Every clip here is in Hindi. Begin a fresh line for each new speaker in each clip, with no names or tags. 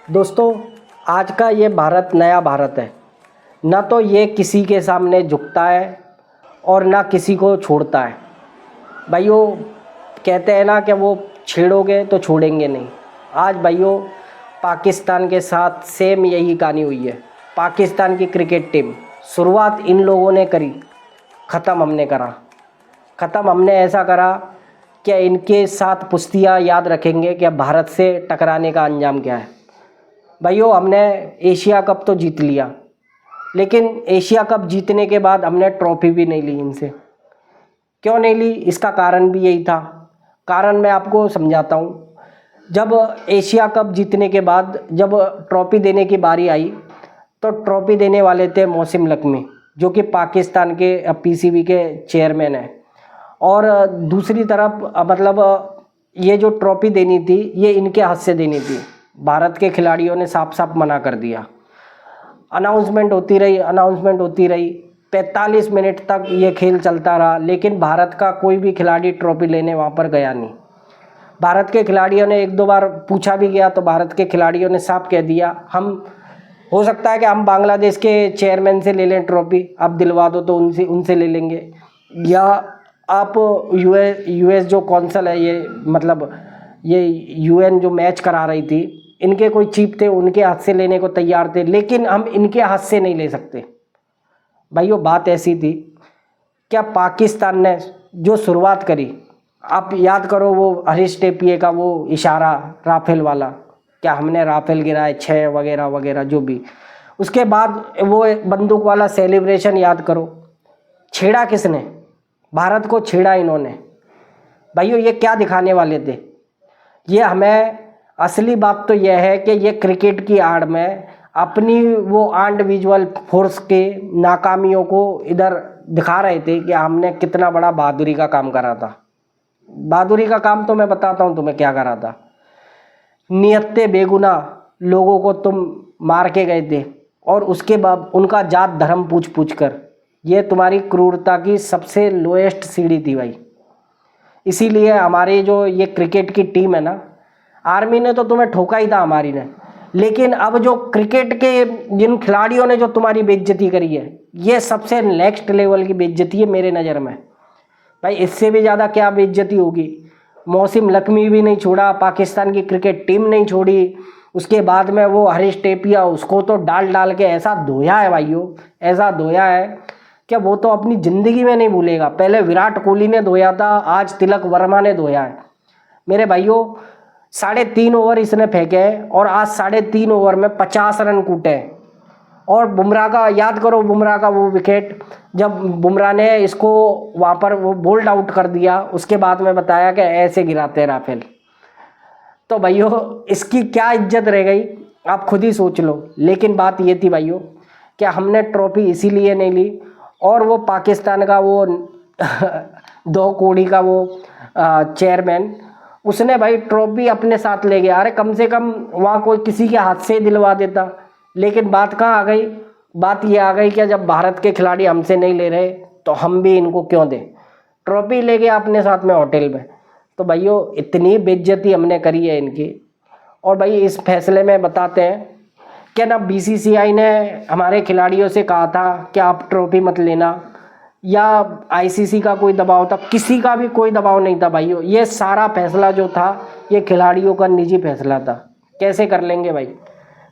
दोस्तों, आज का ये भारत नया भारत है। ना तो ये किसी के सामने झुकता है और ना किसी को छोड़ता है। भाइयों, कहते हैं ना कि वो छेड़ोगे तो छोड़ेंगे नहीं। आज भाइयों, पाकिस्तान के साथ सेम यही कहानी हुई है। पाकिस्तान की क्रिकेट टीम, शुरुआत इन लोगों ने करी, ख़त्म हमने करा। ख़त्म हमने ऐसा करा कि इनके साथ पुश्तियाँ याद रखेंगे कि भारत से टकराने का अंजाम क्या है। भाइयों, हमने एशिया कप तो जीत लिया, लेकिन एशिया कप जीतने के बाद हमने ट्रॉफी भी नहीं ली इनसे। क्यों नहीं ली, इसका कारण भी यही था। कारण मैं आपको समझाता हूँ। जब एशिया कप जीतने के बाद जब ट्रॉफी देने की बारी आई, तो ट्रॉफी देने वाले थे मोहसिन लकमी, जो कि पाकिस्तान के पीसीबी के चेयरमैन हैं। और दूसरी तरफ ये जो ट्रॉफी देनी थी, ये इनके हाथ से देनी थी। भारत के खिलाड़ियों ने साफ साफ मना कर दिया। अनाउंसमेंट होती रही 45 मिनट तक ये खेल चलता रहा, लेकिन भारत का कोई भी खिलाड़ी ट्रॉफी लेने वहाँ पर गया नहीं। भारत के खिलाड़ियों ने एक दो बार पूछा भी गया, तो भारत के खिलाड़ियों ने साफ कह दिया, हम हो सकता है कि हम बांग्लादेश के चेयरमैन से ले लें ट्रॉफी, आप दिलवा दो तो उनसे ले लेंगे, या आप यूएस जो कौंसल है, ये यूएन जो मैच करा रही थी, इनके कोई चीफ थे, उनके हाथ से लेने को तैयार थे, लेकिन हम इनके हाथ से नहीं ले सकते। भाइयों, बात ऐसी थी, क्या पाकिस्तान ने जो शुरुआत करी, आप याद करो वो हरीश टेपिए का वो इशारा राफेल वाला, क्या हमने राफेल गिराए 6 वगैरह वगैरह जो भी। उसके बाद वो बंदूक वाला सेलिब्रेशन याद करो। छेड़ा किसने? भारत को छेड़ा इन्होंने। भाइयों, ये क्या दिखाने वाले थे? ये हमें असली बात तो यह है कि ये क्रिकेट की आड़ में अपनी वो इंडिविजुअल फोर्स के नाकामियों को इधर दिखा रहे थे कि हमने कितना बड़ा बहादुरी का काम करा था। बहादुरी का काम तो मैं बताता हूँ तुम्हें क्या करा था। नियत्ते बेगुनाह लोगों को तुम मार के गए थे, और उसके बाद उनका जात धर्म पूछ पूछ कर। ये तुम्हारी क्रूरता की सबसे लोएस्ट सीढ़ी थी भाई। इसीलिए हमारी जो ये क्रिकेट की टीम है ना, आर्मी ने तो तुम्हें ठोका ही था, हमारी ने। लेकिन अब जो क्रिकेट के जिन खिलाड़ियों ने जो तुम्हारी बेइज्जती करी है, ये सबसे नेक्स्ट लेवल की बेइज्जती है मेरे नज़र में। भाई, इससे भी ज़्यादा क्या बेइज्जती होगी? मोहसिन लकमी भी नहीं छोड़ा, पाकिस्तान की क्रिकेट टीम नहीं छोड़ी। उसके बाद में वो हरीश टेपिया, उसको तो डाल डाल के ऐसा धोया है भाइयों, ऐसा धोया है क्या वो तो अपनी ज़िंदगी में नहीं भूलेगा। पहले विराट कोहली ने धोया था, आज तिलक वर्मा ने धोया है। मेरे भाइयों, 3.5 ओवर इसने फेंके हैं, और आज 3.5 ओवर में 50 रन कूटे हैं। और बुमराह का याद करो, बुमराह का वो विकेट, जब बुमराह ने इसको वहाँ पर वो बोल्ड आउट कर दिया, उसके बाद में बताया कि ऐसे गिराते हैं राफेल। तो भाइयों, इसकी क्या इज्जत रह गई, आप खुद ही सोच लो। लेकिन बात ये थी भाइयों कि हमने ट्रॉफी इसीलिए नहीं ली, और वो पाकिस्तान का वो 2 कौड़ी का वो चेयरमैन, उसने भाई ट्रॉफी अपने साथ ले गया। अरे कम से कम वहाँ कोई किसी के हाथ से ही दिलवा देता। लेकिन बात कहाँ आ गई? बात ये आ गई कि जब भारत के खिलाड़ी हमसे नहीं ले रहे, तो हम भी इनको क्यों दें? ट्रॉफी ले गया अपने साथ में होटल में। तो भाइयों, इतनी बेइज्जती हमने करी है इनकी। और भाई, इस फैसले में बताते हैं कि ना बीसीसीआई ने हमारे खिलाड़ियों से कहा था कि आप ट्रॉफी मत लेना, या आईसीसी का कोई दबाव था, किसी का भी कोई दबाव नहीं था भाइयों। ये सारा फैसला जो था, ये खिलाड़ियों का निजी फैसला था। कैसे कर लेंगे भाई?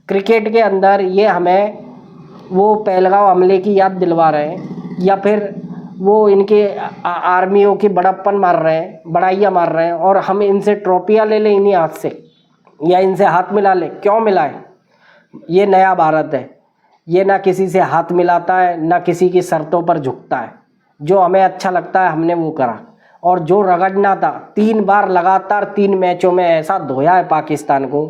क्रिकेट के अंदर ये हमें वो पहलगाम हमले की याद दिलवा रहे हैं, या फिर वो इनके आर्मियों की बड़प्पन मार रहे हैं, बड़ाइयाँ मार रहे हैं, और हम इनसे ट्रॉफियाँ ले लें इन्हीं हाथ से, या इनसे हाथ मिला लें। क्यों मिलाएं? ये नया भारत है। ये ना किसी से हाथ मिलाता है, ना किसी की शर्तों पर झुकता है। जो हमें अच्छा लगता है हमने वो करा। और जो रगड़ना था, 3 बार लगातार 3 मैचों में ऐसा धोया है पाकिस्तान को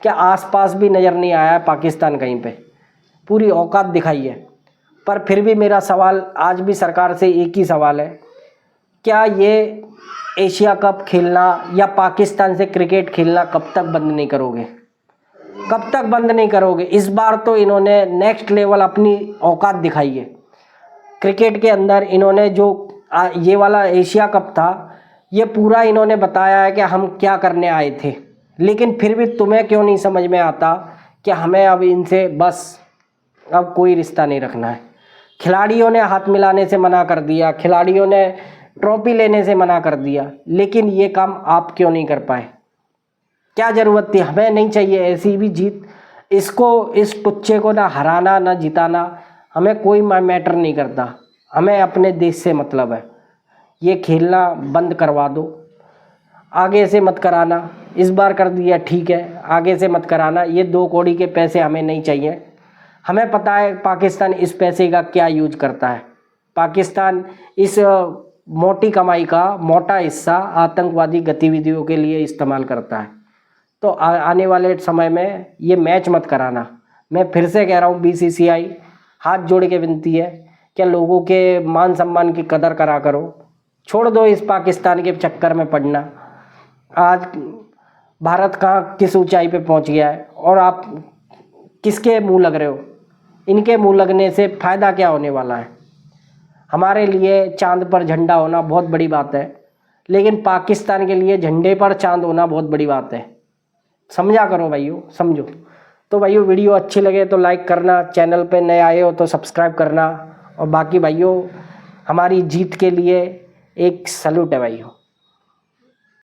कि आसपास भी नज़र नहीं आया है पाकिस्तान कहीं पे। पूरी औकात दिखाई है। पर फिर भी मेरा सवाल आज भी सरकार से एक ही सवाल है, क्या ये एशिया कप खेलना या पाकिस्तान से क्रिकेट खेलना कब तक बंद नहीं करोगे? कब तक बंद नहीं करोगे? इस बार तो इन्होंने नेक्स्ट लेवल अपनी औकात दिखाई है क्रिकेट के अंदर। इन्होंने जो ये वाला एशिया कप था, ये पूरा इन्होंने बताया है कि हम क्या करने आए थे। लेकिन फिर भी तुम्हें क्यों नहीं समझ में आता कि हमें अब इनसे बस अब कोई रिश्ता नहीं रखना है। खिलाड़ियों ने हाथ मिलाने से मना कर दिया, खिलाड़ियों ने ट्रॉफी लेने से मना कर दिया, लेकिन ये काम आप क्यों नहीं कर पाए? क्या ज़रूरत थी? हमें नहीं चाहिए ऐसी भी जीत। इसको, इस टुच्चे को ना हराना ना जिताना हमें कोई मैटर नहीं करता, हमें अपने देश से मतलब है। ये खेलना बंद करवा दो, आगे से मत कराना। इस बार कर दिया ठीक है, आगे से मत कराना। ये 2 कौड़ी के पैसे हमें नहीं चाहिए। हमें पता है पाकिस्तान इस पैसे का क्या यूज करता है। पाकिस्तान इस मोटी कमाई का मोटा हिस्सा आतंकवादी गतिविधियों के लिए इस्तेमाल करता है। तो आने वाले समय में ये मैच मत कराना। मैं फिर से कह रहा हूँ, BCCI हाथ जोड़ के विनती है कि लोगों के मान सम्मान की कदर करा करो। छोड़ दो इस पाकिस्तान के चक्कर में पड़ना। आज भारत कहाँ किस ऊंचाई पे पहुँच गया है और आप किसके मुंह लग रहे हो? इनके मुंह लगने से फ़ायदा क्या होने वाला है? हमारे लिए चांद पर झंडा होना बहुत बड़ी बात है, लेकिन पाकिस्तान के लिए झंडे पर चांद होना बहुत बड़ी बात है। समझा करो भाइयों, समझो। तो भाइयों वीडियो अच्छी लगे तो लाइक करना, चैनल पे नए आए हो तो सब्सक्राइब करना, और बाकी भाइयों हमारी जीत के लिए एक सैल्यूट है भाइयों।